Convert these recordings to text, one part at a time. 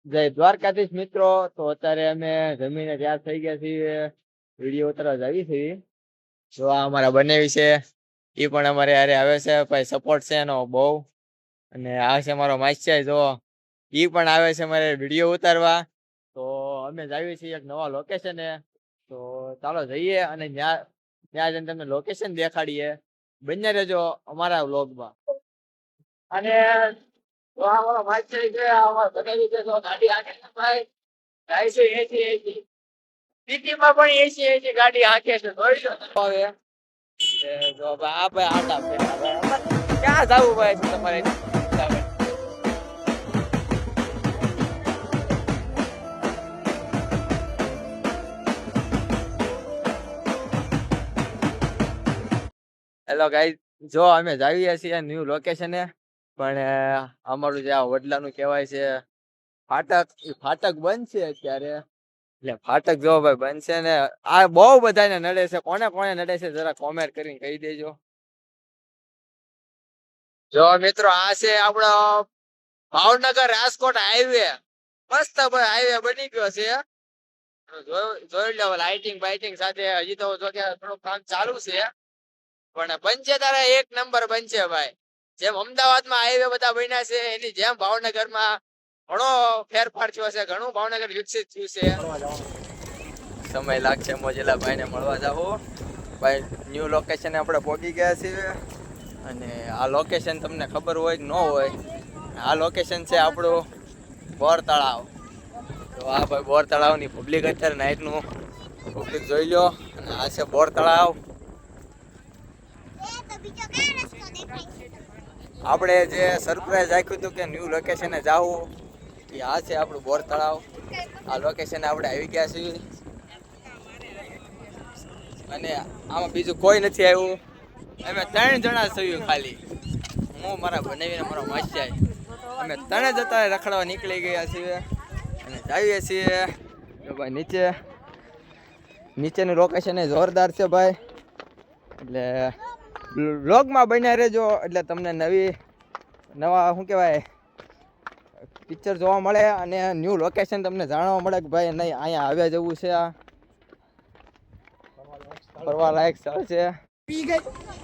જય દ્વારકાધીશ મિત્રો. તો અત્યારે અમે જમીને તૈયાર થઈ ગયા છીએ, વિડીયો ઉતારવા જાવી છીએ. જો આ અમારા બનાવી છે, એ પણ અમારે હારે આવે છે ભાઈ, સપોર્ટ છે એનો બહુ. અને આ છે અમારો માસ્ટર, જો એ પણ આવે છે અમારે વિડીયો ઉતારવા. તો અમે જાવી છીએ એક નવા લોકેશને. તો ચાલો જઈએ અને ત્યાં ત્યાં જઈને તમને લોકેશન દેખાડીએ. બન્યા રહેજો અમારા વ્લોગમાં. અને તો આ અમારો માસ્ટર છે, આ અમારો બનાવી છે. તો ગાડી આગે છે ભાઈ, જાય છે 80 સિટીમાં પણ 80 ગાડી આંકે છે. જોઈ લો હવે. જો ભાઈ આ ભાઈ આટા ફેરા ભાઈ, અમારે ક્યાં જવું ભાઈ તમારે? હેલો ગાઈસ, જો અમે જાવીએ છીએ ન્યુ લોકેશને. પણ અમારું જે આ વડલાનું કહેવાય છે ફાટક, એ ફાટક બંધ છે અત્યારે. એટલે ફાટક જો ભાઈ બંધ છે ને આ બહુ બધાને નડે છે. કોને કોને નડે છે જરા કોમેન્ટ કરીને કહી દેજો. જો મિત્રો આ છે આપણો ભાવનગર રાજકોટ હાઈવે. મસ્ત ભાઈ હાઈવે બની ગયો છે. જોઈ લો લાઇટિંગ બાઇટિંગ સાથે. હજી તો જો કે થોડું કામ ચાલુ છે, પણ બનશે તારે એક નંબર બનશે ભાઈ. જેમ અમદાવાદમાં હાઈવે બધા બન્યા છે, એની જેમ ભાવનગરમાં ઘણો ફેરફાર થયો છે, ઘણું ભાવનગર વિકસિત થયું છે. સમય લાગશે મોજેલા ભાઈને મળવા જાવ ભાઈ. ન્યુ લોકેશન આપણે પહોંચી ગયા છીએ. અને આ લોકેશન તમને ખબર હોય કે ન હોય, આ લોકેશન છે આપણું બોર તળાવ. તો આ ભાઈ બોર તળાવની પબ્લિક અત્યારે નાઇટનું પબ્લિક જોઈ લો. અને આ છે બોર તળાવ. આપણે જે સરપ્રાઈઝ રાખ્યું હતું કે ન્યૂ લોકેશને જાવું, એ આ છે આપણું બોર તળાવ. આ લોકેશને આપણે આવી ગયા છીએ. અને આમાં બીજું કોઈ નથી આવ્યું. અમે 3 જણા છીએ ખાલી, હું મારા બનાવીને મારો માસ્ટર. અમે 3 જતા રખડવા નીકળી ગયા છીએ અને જાવીએ છીએ. તો ભાઈ નીચેનું લોકેશન એ જોરદાર છે ભાઈ. એટલે વ્લોગમાં બન્યા રહેજો, એટલે તમને નવા શું કહેવાય પિક્ચર જોવા મળે. અને ન્યૂ લોકેશન તમને જાણવા મળે કે ભાઈ નહીં અહીંયા આવ્યા જવું છે, આ ફરવા લાયક સ્થળ છે.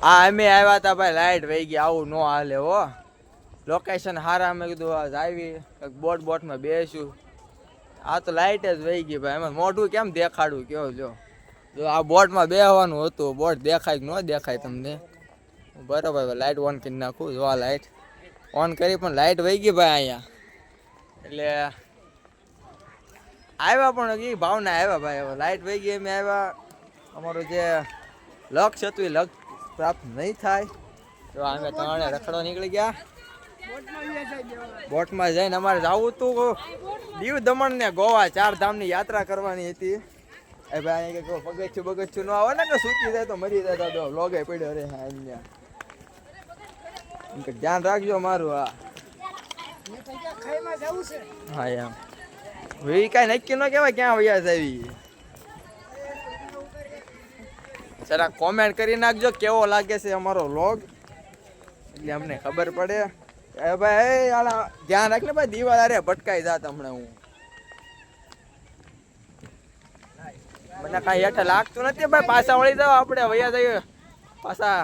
હા અમે આવ્યા હતા ભાઈ, લાઈટ વહી ગઈ. આવું ન હાલે હો. લોકેશન હારા, અમે કીધું આવી બોટમાં બેસ્યું. આ તો લાઈટ જ વહી ગઈ ભાઈ. એમાં મોઢું કેમ દેખાડું કયો? જો આ બોટમાં બેહવાનું હતું, બોટ દેખાય કે ન દેખાય તમને? બરોબર, લાઈટ ઓન કરી નાખું. જો આ લાઈટ ઓન કરી, પણ લાઈટ વહી ગઈ ભાઈ અહીંયા. એટલે આવ્યા પણ એ ભાવના આવ્યા ભાઈ. હવે લાઈટ વહી ગઈ, અમે આવ્યા. અમારું જે લક્ષ્ય હતું એ લક્ષ્ય પ્રાપ્ત નહીં થાય. તો અમે ત્રણે રખડવા નીકળી ગયા. બોટમાં જઈને અમારે જવું હતું દીવ દમણ ને ગોવા, 4 ધામની યાત્રા કરવાની હતી. એ ભાઈ પગથિયું ન આવે ને કે સૂકી જાય તો મરી જાય. તો લોગે પડ્યો રે અહીંયા. ધ્યાન રાખજો મારું. હા એમ એ કાંઈ નક્કી ન કહેવાય ક્યાં વયા જાવી. જરા કોમેન્ટ કરી નાખજો કેવો લાગે છે અમારો વ્લોગ, એટલે અમને ખબર પડે. એ ભાઈ ધ્યાન રાખ ને ભાઈ, દિવાલ અરે ભટકાઈ જાત હમણાં. મને કાંઈ હેઠળ લાગતું નથી ભાઈ. પાછા વળી જાવ આપણે, વયા જઈએ પાછા.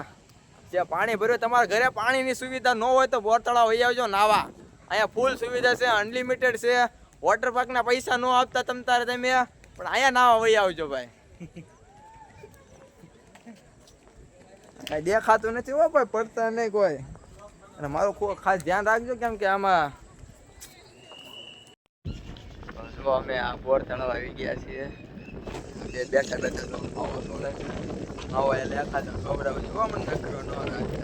જે પાણી ભર્યું, તમારા ઘરે પાણીની સુવિધા ન હોય તો બોર તળાવ વહી આવજો નાવા. અહીંયા ફૂલ સુવિધા છે, અનલિમિટેડ છે. વોટર પાર્કના પૈસા ન આપતા તમે તારે, તમે પણ અહીંયા નાવા વહી આવજો ભાઈ. કઈ દેખાતું નથી હો ભાઈ, પડતા નહીં કોઈ. અને મારું ખાસ ધ્યાન રાખજો, કેમ કે આમાં જો અમે આ બોર તળાવ આવી ગયા છીએ. બેઠા માવો એટલે એખાદો ખવડાવે જોવા મને નકરો ન રાખે.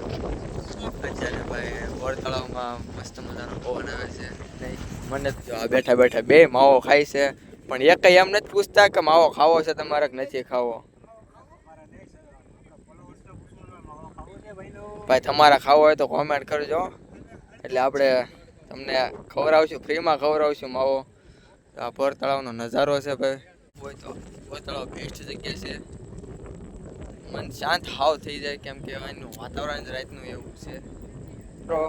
અત્યારે ભાઈ બોર તળાવમાં મસ્ત મજાનો પવન આવે છે. મને જો આ બેઠા બેઠા બે માવો ખાય છે, પણ એક એમ નથી પૂછતા કે માવો ખાવો છે તમારે કે નથી ખાવો. ભાઈ તમારા ખાવો હોય તો કોમેન્ટ કરજો, એટલે આપણે તમને ખવડાવશું, ફ્રીમાં ખવડાવશું માવો. આ બોર તળાવનો નજારો છે ભાઈ. હોય તો બોર તળાવ બેસ્ટ જગ્યા છે. મન શાંત હાવ થઈ જાય, કેમ કે એનું વાતાવરણ રાતનું એવું છે. તો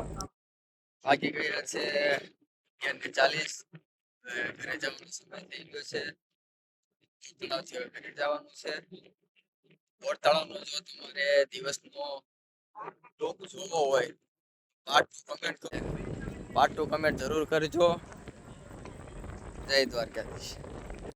બાકી ગયા છે 40. ઘરે જવાનો સમય થઈ ગયો છે. તળાવથી હવે ઘરે જવાનું છે. બોર તળાવનો જો તમારે દિવસનો લોક જોવો હોય પાર્ટ ટુ કમેન્ટ જરૂર કરજો. જય દ્વારકાધીશ.